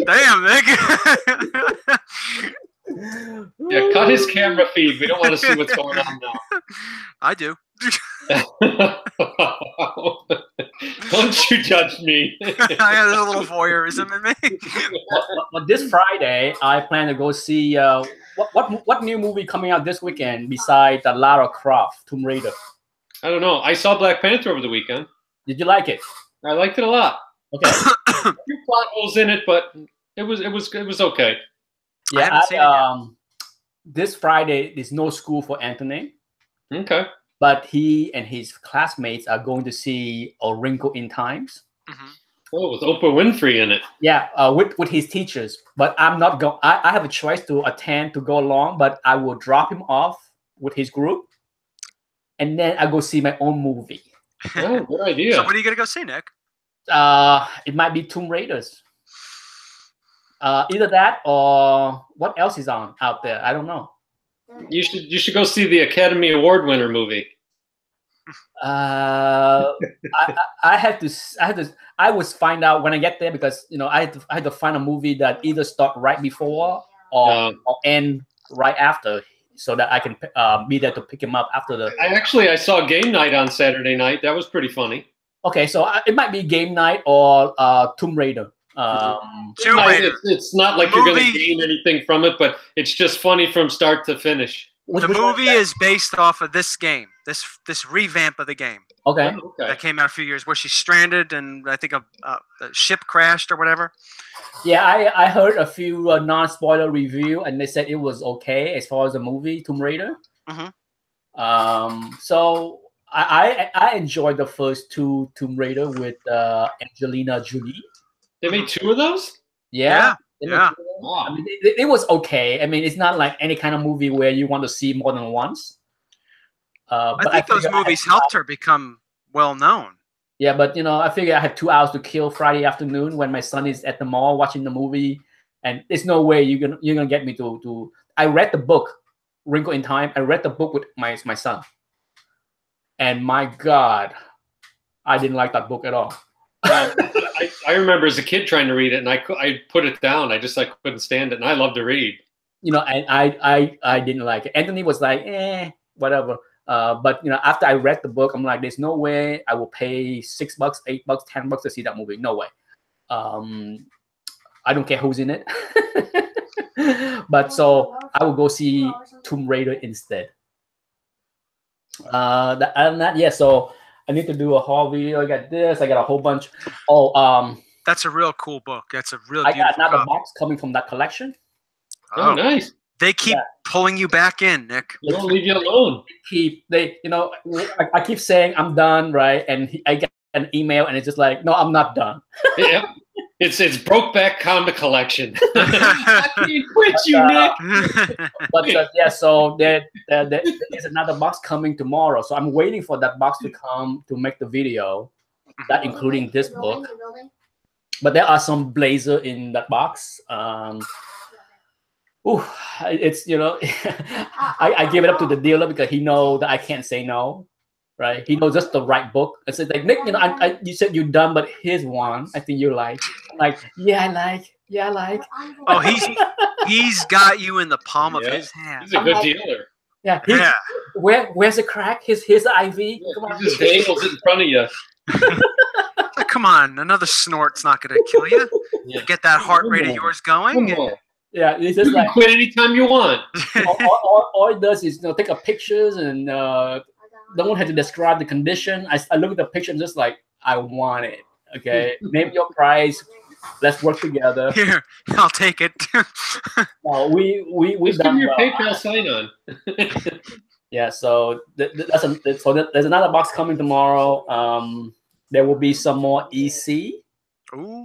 Damn, Nick. Yeah, cut his camera feed. We don't want to see what's going on now. I do. Don't you judge me. I got a little voyeurism in me. But this Friday, I plan to go see what new movie coming out this weekend besides the Lara Croft Tomb Raider. I don't know. I saw Black Panther over the weekend. Did you like it? I liked it a lot. Okay. A few plot holes in it, but it was okay. Yeah, this Friday there's no school for Anthony. Okay. But he and his classmates are going to see A Wrinkle in Times. Mm-hmm. Oh, with Oprah Winfrey in it. Yeah, with his teachers. But I'm not going. I have a choice to attend to go along, but I will drop him off with his group, and then I go see my own movie. Oh, good idea. So what are you gonna go see, Nick? It might be Tomb Raiders. Either that or what else is on out there? I don't know. You should go see the Academy Award winner movie. I was find out when I get there because I had to find a movie that either start right before or end right after so that I can be there to pick him up after the. I saw Game Night on Saturday night. That was pretty funny. Okay, so it might be Game Night or Tomb Raider. It's not like you're going to gain anything from it, but it's just funny from start to finish. The movie is based off of this game, this revamp of the game. Okay. That came out a few years where she's stranded and I think a ship crashed or whatever. Yeah, I heard a few non-spoiler review and they said it was okay as far as the movie Tomb Raider. Mm-hmm. So I enjoyed the first two Tomb Raider with Angelina Jolie. They made two of those? Yeah. Wow. I mean, it was okay. I mean, it's not like any kind of movie where you want to see more than once. But I think those movies helped her become well known. Yeah, but I figure I had 2 hours to kill Friday afternoon when my son is at the mall watching the movie, and there's no way you're gonna get me to. I read the book, Wrinkle in Time. I read the book with my son, and my God, I didn't like that book at all. I remember as a kid trying to read it, and I put it down. I couldn't stand it, and I love to read. And I didn't like it. Anthony was like, whatever. But after I read the book, I'm like, there's no way I will pay $6, $8, $10 to see that movie. No way. I don't care who's in it. But so I will go see Tomb Raider instead. Other than that, yeah. So I need to do a haul video. I got this. I got a whole bunch. That's a real cool book. That's a real. I got another box coming from that collection. Oh, nice. They keep pulling you back in, Nick. They don't leave you alone. I keep saying I'm done, right? And I get an email, and it's just like, no, I'm not done. Yeah. It's Brokeback Comic Collection. I can't quit you, Nick. But yeah, so there is another box coming tomorrow. So I'm waiting for that box to come to make the video, that including this book. But there are some blazer in that box. It's I give it up to the dealer because he knows that I can't say no. Right, he knows just the right book. It's like, Nick, you said you're done, but here's one I think you like. I'm like, yeah, I like. Oh, he's got you in the palm of his hand. He's a good dealer. Yeah. Where's the crack? Here's the IV. Yeah, he just dangles it in front of you. Come on, another snort's not going to kill you. Yeah. Get that heart rate of yours going. Yeah, it's just you can quit anytime you want. all it does is take a pictures and. Don't have to describe the condition. I look at the picture and just like, I want it. Okay, name your price. Let's work together. Here, I'll take it. We just give me your PayPal sign on. Yeah, so there's another box coming tomorrow. There will be some more EC. Ooh.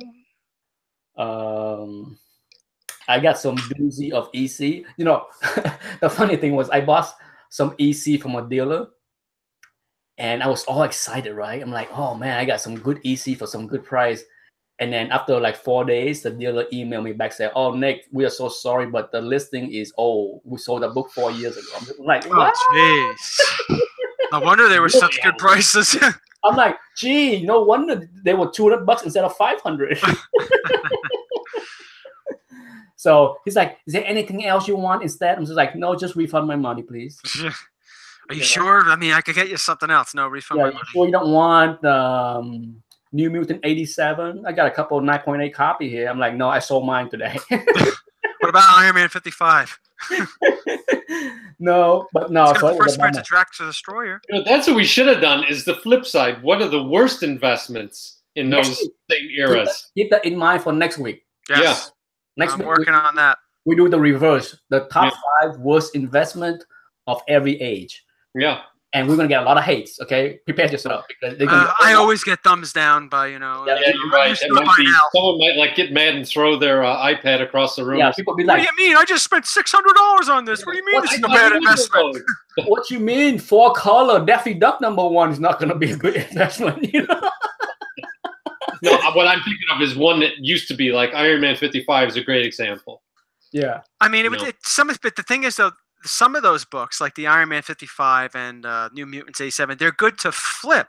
I got some doozy of EC. You know, the funny thing was I bought some EC from a dealer, and I was all excited, right? I'm like, oh man, I got some good EC for some good price. And then after like 4 days, the dealer emailed me back saying, "Oh, Nick, we are so sorry, but the listing is old. We sold the book 4 years ago." I'm like, what? Oh, jeez. No wonder they were such good prices. I'm like, gee, no wonder they were $200 instead of 500. So he's like, "Is there anything else you want instead?" I'm just like, "No, just refund my money, please." Are you sure? I mean, I could get you something else. No, refund my money. Sure you don't want New Mutant 87? I got a couple of 9.8 copy here. I'm like, no, I sold mine today. What about Iron Man 55? No, but no. It's the first to Drax the Destroyer. You know, that's what we should have done. Is the flip side? What are the worst investments in those same eras? Keep that in mind for next week. Yes. Yeah. Next I'm week, working on that. We do the reverse. The top 5 worst investment of every age. Yeah. And we're gonna get a lot of hates. Okay, prepare yourself because they're gonna I always get thumbs down by Yeah, you're right. Someone might get mad and throw their iPad across the room. Yeah, people be like, "What do you mean? I just spent $600 on this. What do you mean this is a bad investment?" What you mean? 4-color Daffy Duck #1 is not gonna be a good investment, you know? No, what I'm thinking of is one that used to be like Iron Man 55 is a great example. Yeah, I mean, but the thing is though, some of those books, like the Iron Man 55 and New Mutants 87, they're good to flip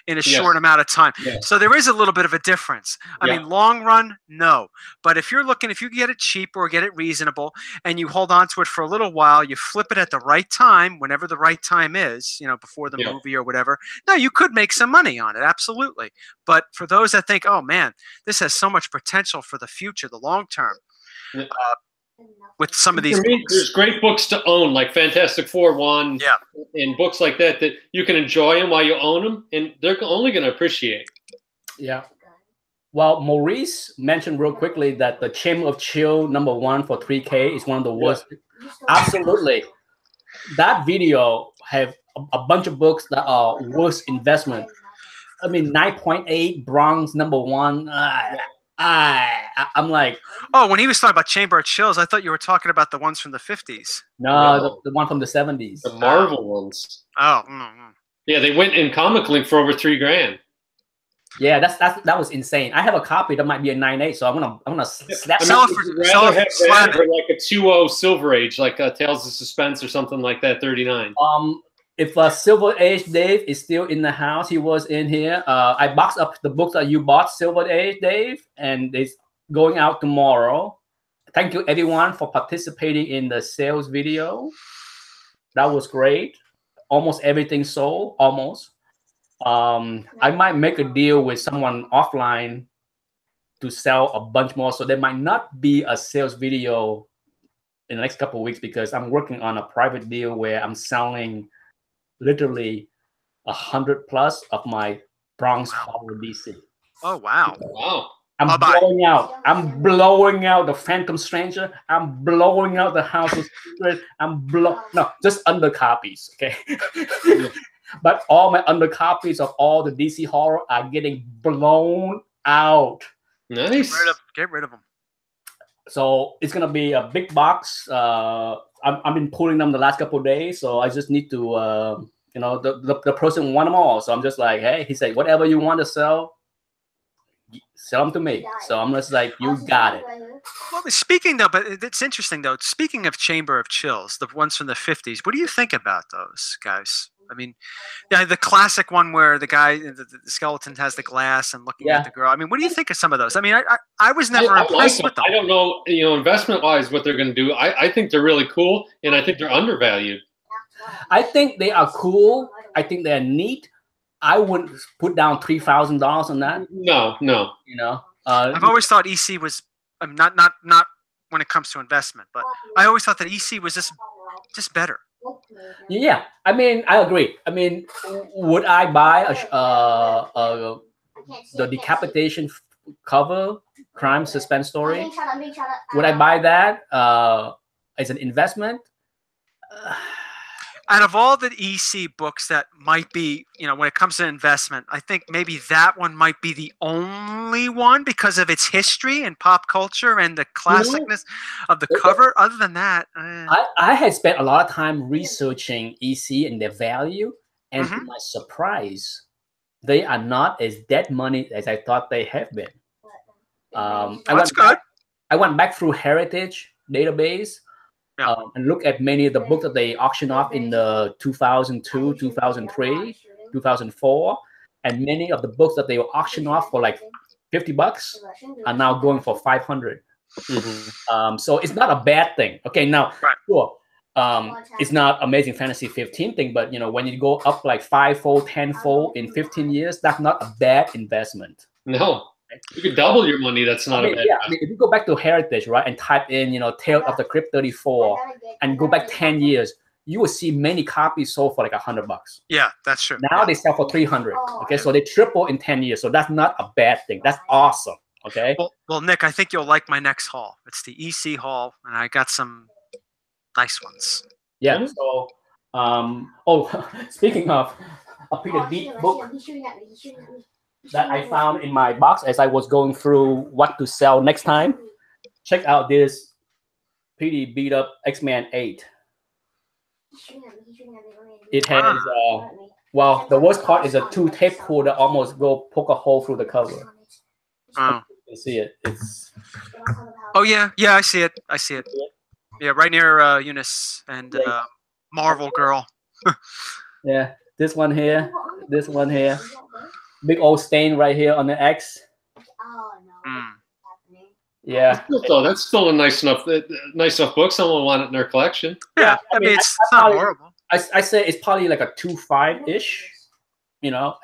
in a short amount of time. Yes. So there is a little bit of a difference. I mean, long run, no. But if you get it cheap or get it reasonable and you hold on to it for a little while, you flip it at the right time, whenever the right time is, before the movie or whatever. No, you could make some money on it. Absolutely. But for those that think, oh man, this has so much potential for the future, the long term. With some of these books. There's great books to own, like Fantastic Four 1 and books like that you can enjoy them while you own them, and they're only going to appreciate. Yeah. Well, Maurice mentioned real quickly that the Chamber of Chill #1 for 3K is one of the worst. Absolutely. That video have a bunch of books that are worst investment. I mean, 9.8 Bronx #1. I'm like, oh, when he was talking about Chamber of Chills, I thought you were talking about the ones from the 50s. No, the one from the 70s. The Marvel ones. Oh, yeah, they went in Comic Link for over $3,000. Yeah, that was insane. I have a copy that might be a 9.8, so I'm gonna slap. Sell it for like a 2.0 Silver Age, like Tales of Suspense or something like that, 39. If Silver Age Dave is still in the house, he was in here. I boxed up the books that you bought, Silver Age Dave, and it's going out tomorrow. Thank you everyone for participating in the sales video. That was great. Almost everything sold, almost. I might make a deal with someone offline to sell a bunch more, so there might not be a sales video in the next couple of weeks because I'm working on a private deal where I'm selling literally 100+ of my Bronx Horror DC. Oh wow! Wow! I'm blowing out the Phantom Stranger. I'm blowing out the House of Secrets. Just under copies, okay? But all my under copies of all the DC horror are getting blown out. Nice. Get rid of them. So it's gonna be a big box. I've been pulling them the last couple of days, so I just need to, the person want them all. So I'm just like, hey, he said, whatever you want to sell them to me. So I'm just like, you got it. Well, speaking though, but it's interesting though. Speaking of Chamber of Chills, the ones from the 50s, what do you think about those guys? I mean, the classic one where the guy, the skeleton has the glass and looking at the girl. I mean, what do you think of some of those? I mean, I was never impressed with them. I don't know, investment-wise, what they're going to do. I think they're really cool, and I think they're undervalued. I think they are cool. I think they're neat. I wouldn't put down $3,000 on that. No. I've always thought EC was not when it comes to investment, but I always thought that EC was just better. Yeah, I mean, I agree. I mean, would I buy the decapitation cover crime suspense story? Would I buy that as an investment? And of all the EC books that might be, when it comes to investment, I think maybe that one might be the only one because of its history and pop culture and the classicness of the cover. Other than that, I had spent a lot of time researching EC and their value, and to my surprise, they are not as dead money as I thought they have been. That's good. I went back through Heritage database. And look at many of the books that they auctioned off in the 2002, 2003, 2004, and many of the books that they were auctioned off for like $50 are now going for $500. So it's not a bad thing. Okay, now sure, it's not Amazing Fantasy 15 thing, but when you go up like 5-fold, 10-fold in 15 years, that's not a bad investment. No. You could double your money. That's not a bad. Yeah, if you go back to Heritage, right, and type in, Tales of the Crypt 34, and go back 10 years, you will see many copies sold for like $100. Yeah, that's true. Now they sell for $300. Okay, so they triple in 10 years. So that's not a bad thing. That's awesome. Okay. Well, Nick, I think you'll like my next haul. It's the EC haul, and I got some nice ones. Yeah. So, speaking of a pretty deep book that I found in my box as I was going through what to sell next time. Check out this pretty beat up X-Men 8. It has, well, the worst part is a 2 tape cord that almost go poke a hole through the cover. You can see it. It's. Oh yeah, I see it. Yeah, right near Eunice and Marvel Girl. Yeah, this one here. Big old stain right here on the X. Yeah. That's still a nice enough book. Someone will want it in their collection. Yeah, I mean it's not horrible. I say it's probably like a 2.5-ish.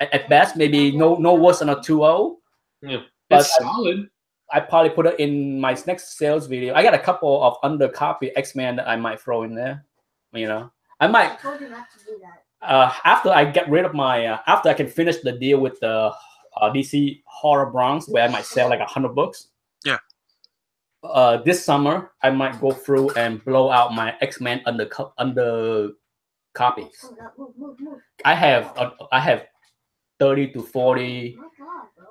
At best, maybe no worse than a 2.0. Yeah, it's solid. I probably put it in my next sales video. I got a couple of undercopy X-Men that I might throw in there. I might. I told you not to do that. After I get rid of my, after I can finish the deal with the DC Horror Bronx, where I might sell like 100 books. Yeah. This summer, I might go through and blow out my X-Men under copies. I have 30 to 40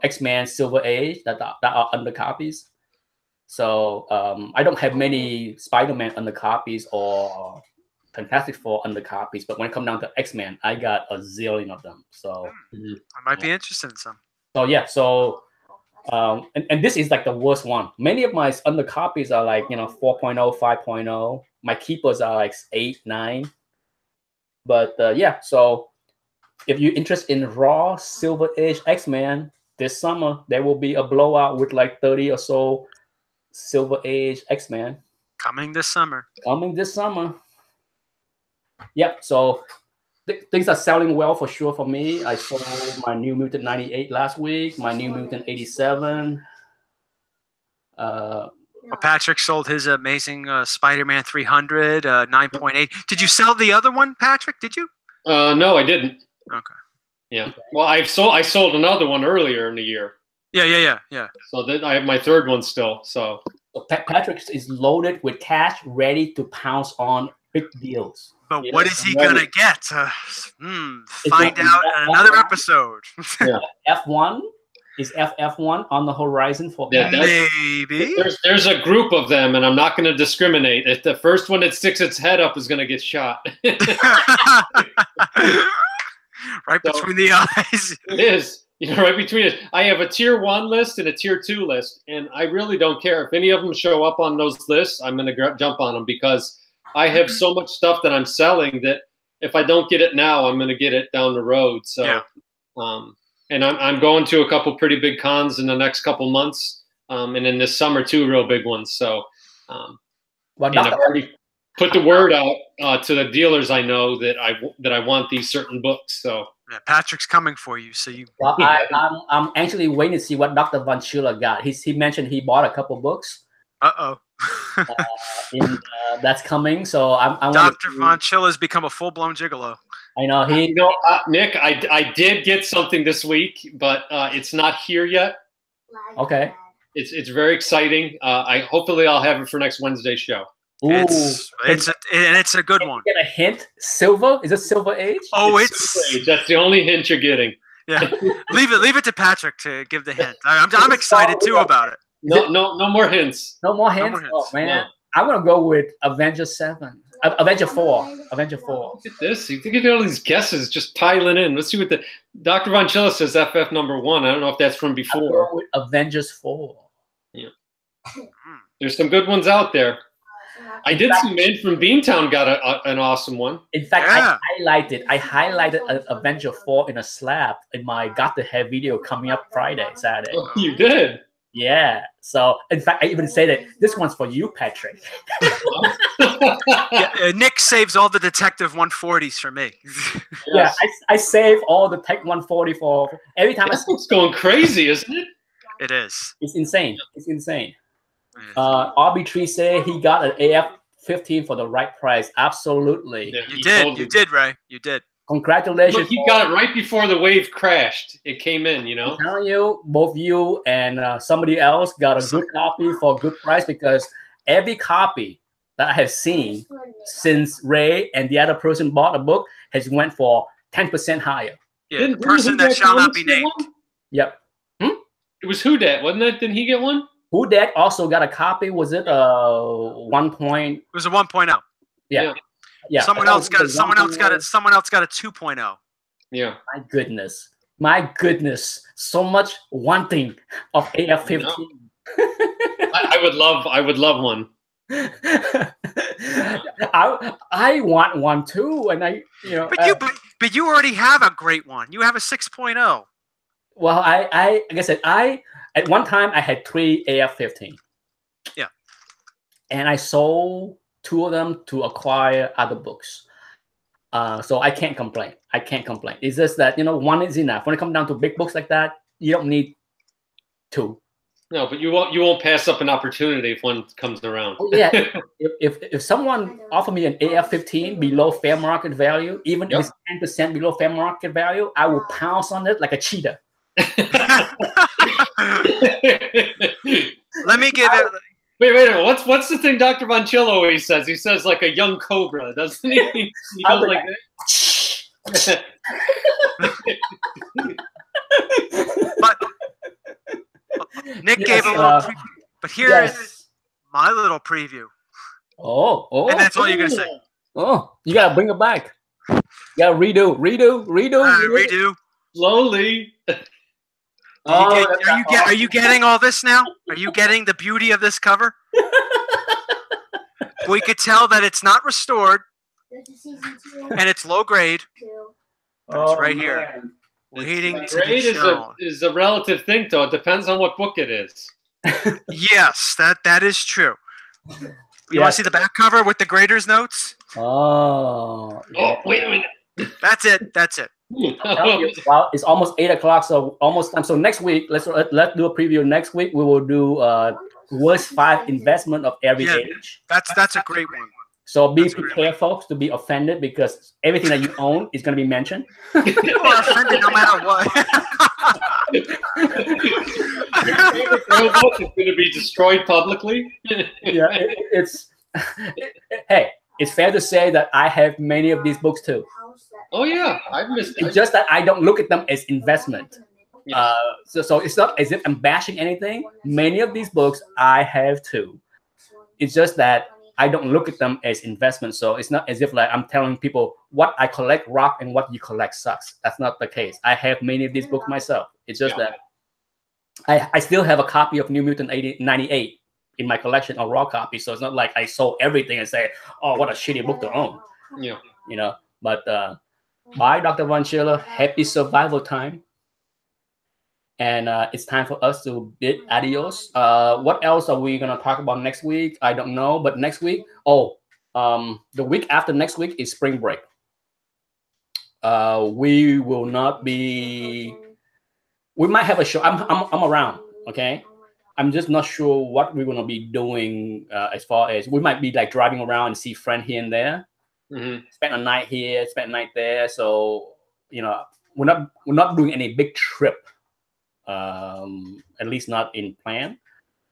X-Men Silver Age that are under copies. So I don't have many Spider-Man under copies or Fantastic Four under copies, but when it comes down to X-Men, I got a zillion of them. So I might be interested in some. So yeah, so and this is like the worst one. Many of my under copies are like 4.0, 5.0. My keepers are like 8, 9. But yeah, so if you're interested in raw Silver Age X-Men this summer, there will be a blowout with like 30 or so Silver Age X-Men coming this summer. Yep. So things are selling well for sure for me. I sold my New Mutant 98 last week. My New Mutant 87. Patrick sold his amazing Spider-Man 300 9.8. Did you sell the other one, Patrick? Did you? No, I didn't. Okay. Yeah. Well, I sold another one earlier in the year. Yeah. So then I have my third one still. So Patrick is loaded with cash, ready to pounce on big deals. But what is he gonna get? Find out in another episode. Yeah. F1 is FF1 on the horizon for maybe. There's a group of them, and I'm not going to discriminate. If the first one that sticks its head up is going to get shot, right between the eyes. It is. Right between it. I have a tier 1 list and a tier 2 list, and I really don't care if any of them show up on those lists. I'm going to jump on them because I have so much stuff that I'm selling that if I don't get it now, I'm going to get it down the road. So, yeah. And I'm going to a couple pretty big cons in the next couple months, and in this summer 2 real big ones. So, I've already put the word out to the dealers I know that I want these certain books. So yeah, Patrick's coming for you. So you. Well, I'm actually waiting to see what Dr. Von Schiller got. He mentioned he bought a couple books. That's coming. So I'm. Dr. Von Schiller's become a full-blown gigolo. I know he. Nick, I did get something this week, but it's not here yet. Okay. It's very exciting. Hopefully I'll have it for next Wednesday's show. Ooh, it's a good one. Get a hint. Silver? Is it Silver Age? Oh, Silver Age. That's the only hint you're getting. Yeah, leave it to Patrick to give the hint. I'm excited too about it. No more hints. No more hints. Oh man, no. I'm gonna go with Avenger 7. Avenger 4. Avenger 4. Look at this. You get all these guesses just piling in. Let's see what the Dr. Von Chilla says. FF number 1. I don't know if that's from before. I'll go with Avengers 4. Yeah. There's some good ones out there. I did see Man from Beantown got an awesome one. In fact, I highlighted Avenger 4 in a slab in my Got the Head video coming up Saturday. Oh, you did? Yeah. So, in fact, I even say that this one's for you, Patrick. Nick saves all the Detective 140s for me. Yeah, I save all the Tech 140 for every time. It's going crazy, isn't it? It is. It's insane. It's insane. RB3 said he got an AF-15 for the right price. Absolutely. Yeah, you did, Ray. You did. Congratulations. Look, he got it right before the wave crashed. It came in, you know. I'm telling you, both you and somebody else got a good copy for a good price, because every copy that I have seen since Ray and the other person bought a book has went for 10% higher. Yeah, the person that shall not be named. Yep. It was Who-Dat, wasn't it? Didn't he get one? Who-Dat also got a copy. Was it 1 point? It was a 1.0. Yeah. Yeah. Someone else got it. Someone else got a 2.0. Yeah. My goodness. So much wanting of AF-15. No. I would love one. I want one too, and but you already have a great one. You have a 6.0. Well, like I said, at one time I had 3 AF-15. Yeah. And I sold 2 of them to acquire other books. So I can't complain. It's just that, one is enough. When it comes down to big books like that, you don't need 2. No, but you won't pass up an opportunity if one comes around. Oh, yeah. if someone offer me an AF-15 below fair market value, even if it's 10% below fair market value, I will pounce on it like a cheetah. Let me give it. Wait. What's the thing Dr. Von Chilla always says? He says like a young cobra, doesn't he? He goes like that. But Nick gave a little preview, but here is my little preview. Oh. And that's all you're gonna say. Oh, you gotta bring it back. You gotta redo. Redo. Slowly. Are you getting all this now? Are you getting the beauty of this cover? We could tell that it's not restored, and it's low grade. It's right here. Waiting to be shown. Is a relative thing, though. It depends on what book it is. Yes, that is true. You want to see the back cover with the grader's notes? Oh. Oh, wait a minute. That's it. Well, it's almost 8 o'clock, so almost time. So next week, let's do a preview. Next week we will do worst 5 investment of every age. That's a great one. So be prepared, folks, to be offended, because everything that you own is going to be mentioned. People are offended no matter what. Your book is going to be destroyed publicly. Yeah, hey, it's fair to say that I have many of these books too. Oh yeah, I've missed it. It's just that I don't look at them as investment. Yes. So it's not as if I'm bashing anything. Many of these books I have too. It's just that I don't look at them as investment. So it's not as if like I'm telling people what I collect rock and what you collect sucks. That's not the case. I have many of these books myself. It's just that I still have a copy of New Mutant 98 in my collection, a raw copy. So it's not like I sold everything and say, oh, what a shitty book to own. Yeah. But bye, Dr. Von Chilla. Happy survival time. And it's time for us to bid adios. What else are we going to talk about next week? I don't know. But next week, the week after next week is spring break. We will not be... We might have a show. I'm around, okay? I'm just not sure what we're going to be doing as far as... We might be like driving around and see friend here and there. Mm-hmm. Spend a night here, spend a night there. So, we're not doing any big trip. At least not in plan.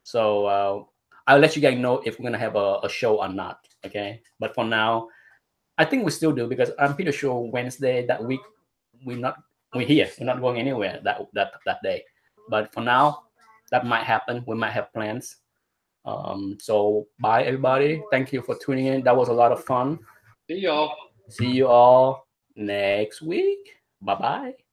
So I'll let you guys know if we're gonna have a show or not. Okay, but for now, I think we still do because I'm pretty sure Wednesday that week we're here. We're not going anywhere that day. But for now, that might happen. We might have plans. So bye everybody. Thank you for tuning in. That was a lot of fun. See y'all. See you all next week. Bye bye.